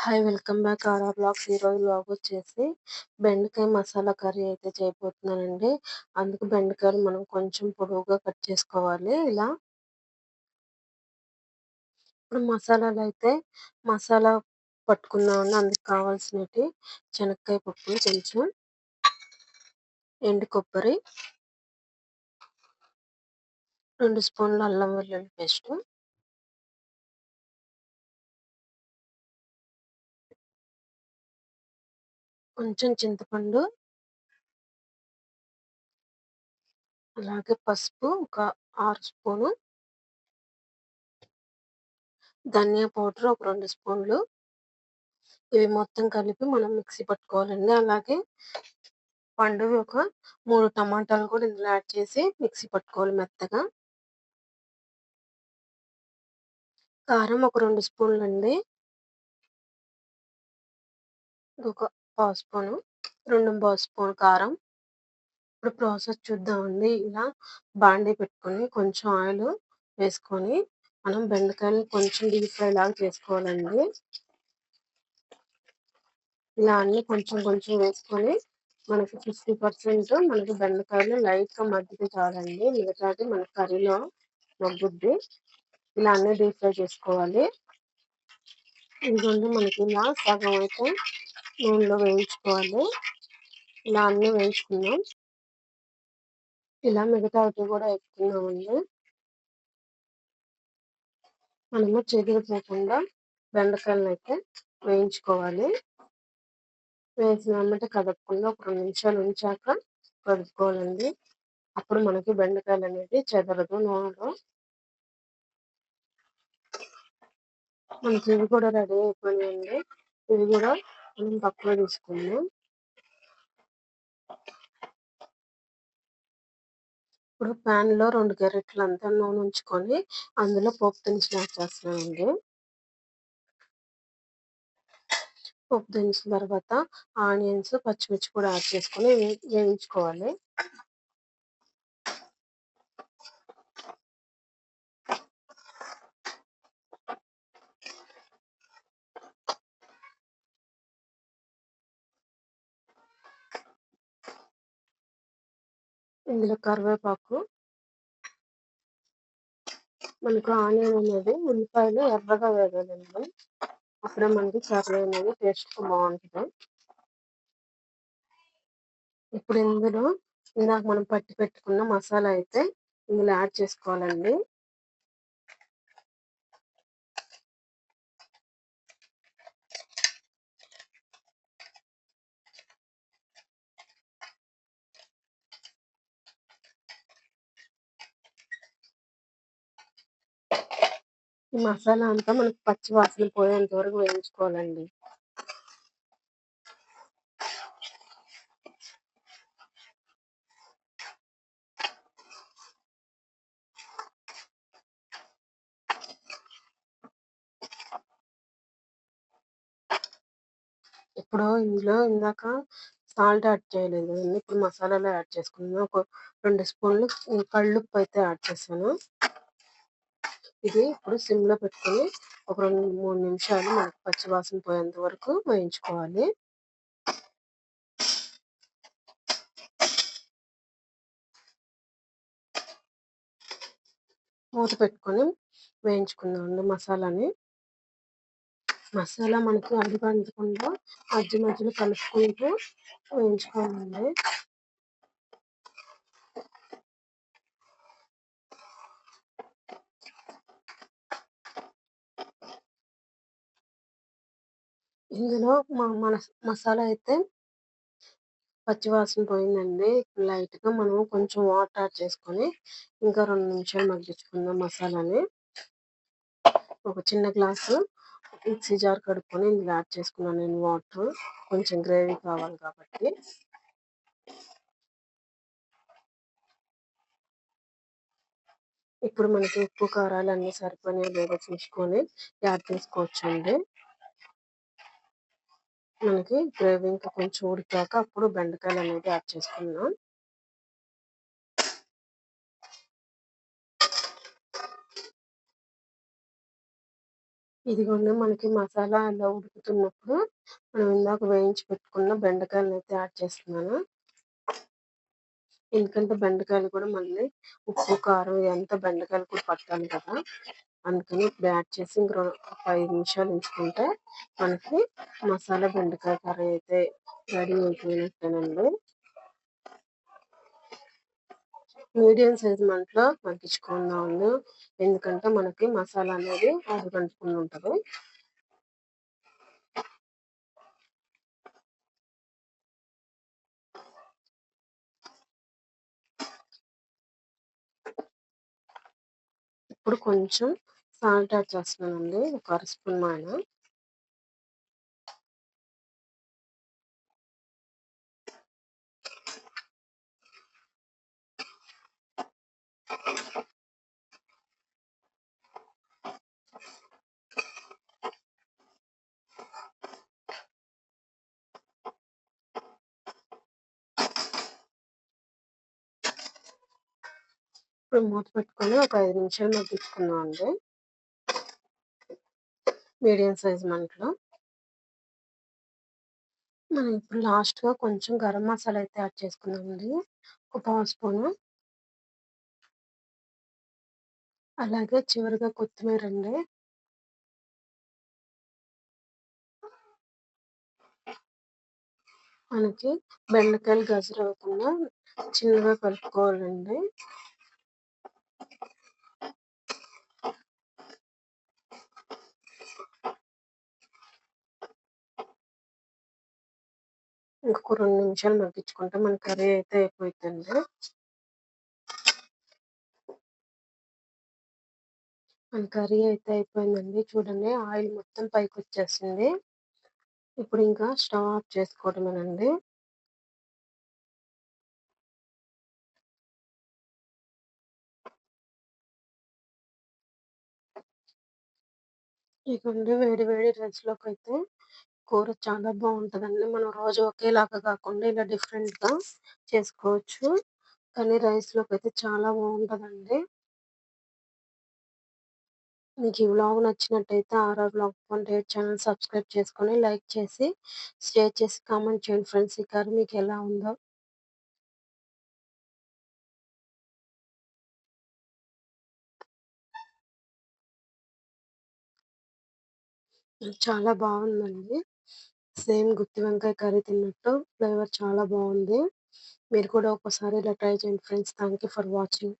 Hi! Welcome back RR vlogs. ఈరోజు vlog వచ్చేసి బెండకాయ మసాలా కర్రీ అయితే చేయబోతున్నానండి. అందుకు బెండకాయలు మనం కొంచెం పొడవుగా కట్ చేసుకోవాలి ఇలా. ఇప్పుడు మసాలా పట్టుకుందామండి. అందుకు కావాల్సినవి శనక్కాయ పప్పు కొంచెం, ఎండు కొబ్బరి, 2 స్పూన్ల అల్లం వెల్లుల్లి పేస్ట్, కొంచెం చింతపండు, అలాగే పసుపు ఒక 6 స్పూను, ధనియా పౌడర్ ఒక 2 స్పూన్లు. ఇవి మొత్తం కలిపి మనం మిక్సీ పట్టుకోవాలండి. అలాగే పండువి ఒక 3 టమాటాలు కూడా ఇందులో యాడ్ చేసి మిక్సీ పట్టుకోవాలి మెత్తగా. కారం ఒక 2 స్పూన్లండి. ఒక పావు స్పూను, 2 పావు స్పూన్ కారం. ఇప్పుడు ప్రాసెస్ చూద్దామండి. ఇలా బాండీ పెట్టుకొని కొంచెం ఆయిల్ వేసుకొని మనం బెండకాయలు కొంచెం డీప్ ఫ్రై లాగా చేసుకోవాలండి. ఇలా అన్ని కొంచెం కొంచెం వేసుకొని మనకి 50% మనకి బెండకాయలు లైట్‌గా మగ్గితే చాలండి. మిగతాది మన కర్రీలో మగ్గుద్ది. ఇలా అన్ని డీప్ ఫ్రై చేసుకోవాలి. ఇదిగోండి మనకి ఇలా సగం అయితే నూనెలో వేయించుకోవాలి. ఇలా అన్ని వేయించుకుందాం. ఇలా మిగతావి కూడా వేసుకుందామండి. మనము చెదిరిపోకుండా బెండకాయలను అయితే వేయించుకోవాలి. వేసిన వెంబటే కదపకుండా ఒక 2 నిమిషాలు ఉంచాక కలుపుకోవాలండి. అప్పుడు మనకి బెండకాయలు అనేది చెదరదు నూనెలో. మనకి ఇవి కూడా రెడీ అయిపోయినాయండి. ఇవి కూడా మనం పక్కన తీసుకుందాం. ఇప్పుడు ప్యాన్‌లో 2 గరిటెలంతా నూనె ఉంచుకొని అందులో పోపు దినుసులు యాడ్ చేస్తున్నానండి. పోపు దినుసుల తర్వాత ఆనియన్స్, పచ్చిమిర్చి కూడా యాడ్ చేసుకొని వేయించుకోవాలి. ఇందులో కరివేపాకు, మనకు ఆనియన్ అనేది ఉల్లిపాయలు ఎర్రగా వేగాలండి. అప్పుడే మనకి కర్రీ అనేది టేస్ట్ బాగుంటుంది. ఇప్పుడు ఇందులో ఇందాక మనం పట్టి పెట్టుకున్న మసాలా అయితే ఇందులో యాడ్ చేసుకోవాలండి. ఈ మసాలా అంతా మనకి పచ్చి వాసన పోయేంత వరకు వేయించుకోవాలండి. ఇప్పుడు ఇందులో ఇందాక సాల్ట్ యాడ్ చేయలేదు. ఇప్పుడు మసాలాలో యాడ్ చేసుకున్నాను. ఒక 2 స్పూన్లు కల్లుప్పు అయితే యాడ్ చేశాను. ఇది ఇప్పుడు సిమ్‌లో పెట్టుకొని ఒక 2, 3 నిమిషాలు మనకి పచ్చి వాసన పోయేంత వరకు వేయించుకోవాలి. మూత పెట్టుకొని వేయించుకుందామండి మసాలాని. మసాలా మనకి అడుగంటకుండా మధ్య మధ్యలో కలుపుకుంటూ వేయించుకోవాలండి. ఇందులో మన మసాలా అయితే పచ్చి వాసన పోయిందండి. ఇప్పుడు లైట్‌గా మనం కొంచెం వాటర్ యాడ్ చేసుకొని ఇంకా 2 నిమిషాలు మగ్గించుకుందాం మసాలాని. ఒక చిన్న గ్లాసు మిక్సీ జార్ కడుక్కొని ఇందులో యాడ్ చేసుకున్నాను నేను వాటర్. కొంచెం గ్రేవీ కావాలి కాబట్టి. ఇప్పుడు మనకి ఉప్పు, కారాలు అన్నీ సరిపోయినాయో లేదో చూసుకొని యాడ్ చేసుకోవచ్చండి. మనకి గ్రేవీ ఇంకా కొంచెం ఉడికాక అప్పుడు బెండకాయలు అనేది యాడ్ చేసుకుందాం. ఇదిగోండి మనకి మసాలా అలా ఉడుకుతున్నప్పుడు మనం ఇందాక వేయించి పెట్టుకున్న బెండకాయలనైతే యాడ్ చేస్తున్నాను. ఎందుకంటే బెండకాయలు కూడా మళ్ళీ ఉప్పు, కారం ఇదంతా బెండకాయలు కూడా పట్టాలి కదా! అందుకని ఇప్పుడు యాడ్ చేసి ఒక 5 నిమిషాలు ఉంచుకుంటే మనకి మసాలా బెండకాయ కర్రీ అయితే రెడీ అయిపోయినట్టేనండి. మీడియం సైజ్ మంటలో మగ్గించుకుందామండి. ఎందుకంటే మనకి మసాలా అనేది అడుగంటకుండా ఉంటది. ఇప్పుడు కొంచెం సాల్ట్ యాడ్ చేస్తున్నానండి. ఒక అర స్పూన్ మాయన. ఇప్పుడు మూత పెట్టుకొని ఒక 5 నిమిషాలు మగ్గించుకుందామండి. మీడియం సైజ్ మంటలో. మనం ఇప్పుడు లాస్ట్‌గా కొంచెం గరం మసాలా అయితే యాడ్ చేసుకుందామండి. ఒక పావు స్పూను. అలాగే చివరగా కొత్తిమీరండి. మనకి బెండకాయలు గజరవ్వకుండా చిన్నగా కలుపుకోవాలండి. ఇంకొక 2 నిమిషాలు మగ్గించుకుంటే మన కర్రీ అయితే అయిపోయిద్దండి. మన కర్రీ అయితే అయిపోయిందండి. చూడండి ఆయిల్ మొత్తం పైకొచ్చేసింది. ఇప్పుడు ఇంకా స్టవ్ ఆఫ్ చేసుకోవడమేనండి. ఇదిగోండి వేడి వేడి రైస్‌లోకైతే కూర చాలా బావుంటదండి. మనం రోజు ఒకేలాగా కాకుండా ఇలా డిఫరెంట్‌గా చేసుకోవచ్చు. కానీ రైస్‌లోకైతే చాలా బావుంటదండి. మీకు ఈ వ్లాగ్ నచ్చినట్టయితే ఆర్ఆర్ వ్లాగ్ 1 ఛానల్ సబ్స్క్రైబ్ చేసుకొని, లైక్ చేసి, షేర్ చేసి, కామెంట్ చేయండి ఫ్రెండ్స్. ఈ కర్రీ మీకెలా ఉందో. చాలా బావుందండి. సేమ్ గుత్తి వంకాయ కర్రీ తిన్నట్టు ఫ్లేవర్ చాలా బావుంది. మీరు కూడా ఒకసారి ఇలా ట్రై చేయండి friends. Thank you for watching.